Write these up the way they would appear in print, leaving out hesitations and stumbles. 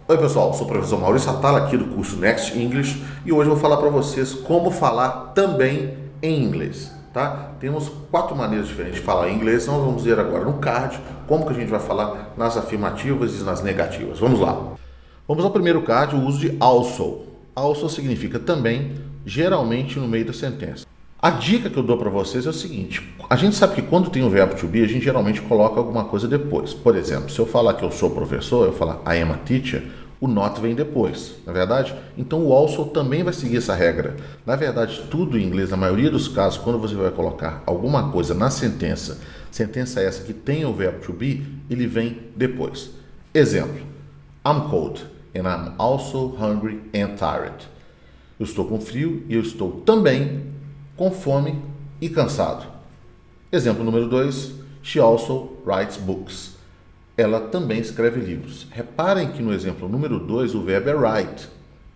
Oi pessoal, sou o professor Maurício Atala aqui do curso Next English e hoje eu vou falar para vocês como falar também em inglês, tá? Temos 4 maneiras diferentes de falar em inglês, nós vamos ver agora no card como que a gente vai falar nas afirmativas e nas negativas. Vamos lá. Vamos ao primeiro card, o uso de also. Also significa também, geralmente no meio da sentença. A dica que eu dou para vocês é o seguinte: a gente sabe que quando tem o verbo to be, a gente geralmente coloca alguma coisa depois. Por exemplo, se eu falar que eu sou professor, eu falar I am a teacher, o not vem depois, não é verdade? Então o also também vai seguir essa regra. Na verdade, tudo em inglês, na maioria dos casos, quando você vai colocar alguma coisa na sentença, sentença essa que tem o verbo to be, ele vem depois. Exemplo: I'm cold and I'm also hungry and tired. Eu estou com frio e eu estou também com fome e cansado. Exemplo número 2, she also writes books. Ela também escreve livros. Reparem que no exemplo número 2 o verbo é write,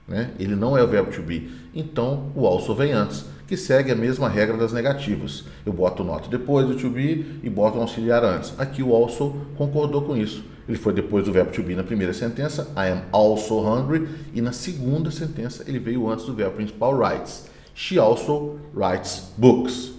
né? Ele não é o verbo to be. Então o also vem antes, que segue a mesma regra das negativas. Eu boto o not depois do to be e boto o auxiliar antes. Aqui o also concordou com isso. Ele foi depois do verbo to be na primeira sentença, I am also hungry, e na segunda sentença ele veio antes do verbo principal, writes. She also writes books.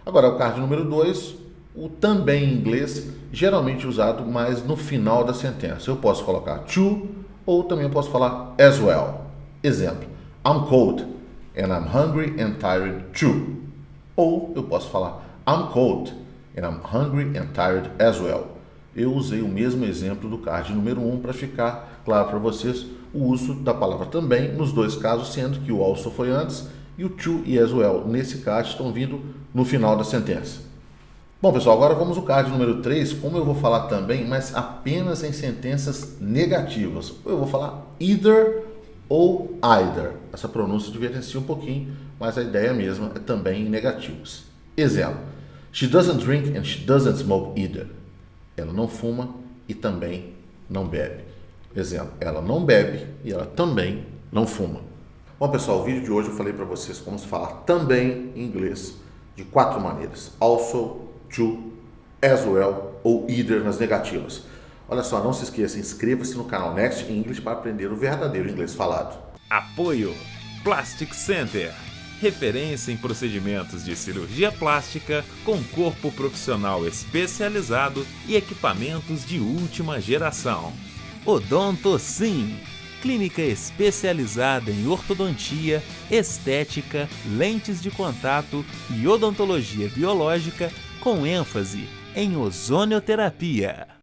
Agora, o card número 2, o também em inglês, geralmente usado mais no final da sentença. Eu posso colocar to, ou também eu posso falar as well. Exemplo: I'm cold and I'm hungry and tired too. Ou eu posso falar I'm cold and I'm hungry and tired as well. Eu usei o mesmo exemplo do card número 1 para ficar claro para vocês o uso da palavra também nos dois casos, sendo que o also foi antes e o to e as well, nesse card, estão vindo no final da sentença. Bom, pessoal, agora vamos ao card número 3, como eu vou falar também, mas apenas em sentenças negativas. Eu vou falar either ou either. Essa pronúncia diferencia um pouquinho, mas a ideia mesma é também em negativos. Exemplo: she doesn't drink and she doesn't smoke either. Ela não fuma e também não bebe. Exemplo: ela não bebe e ela também não fuma. Bom, pessoal, o vídeo de hoje eu falei para vocês como se falar também em inglês de 4 maneiras: also, to, as well ou either nas negativas. Olha só, não se esqueça, inscreva-se no canal Next English para aprender o verdadeiro inglês falado. Apoio Plastic Center, referência em procedimentos de cirurgia plástica com corpo profissional especializado e equipamentos de última geração. Odontocin, clínica especializada em ortodontia, estética, lentes de contato e odontologia biológica com ênfase em ozonioterapia.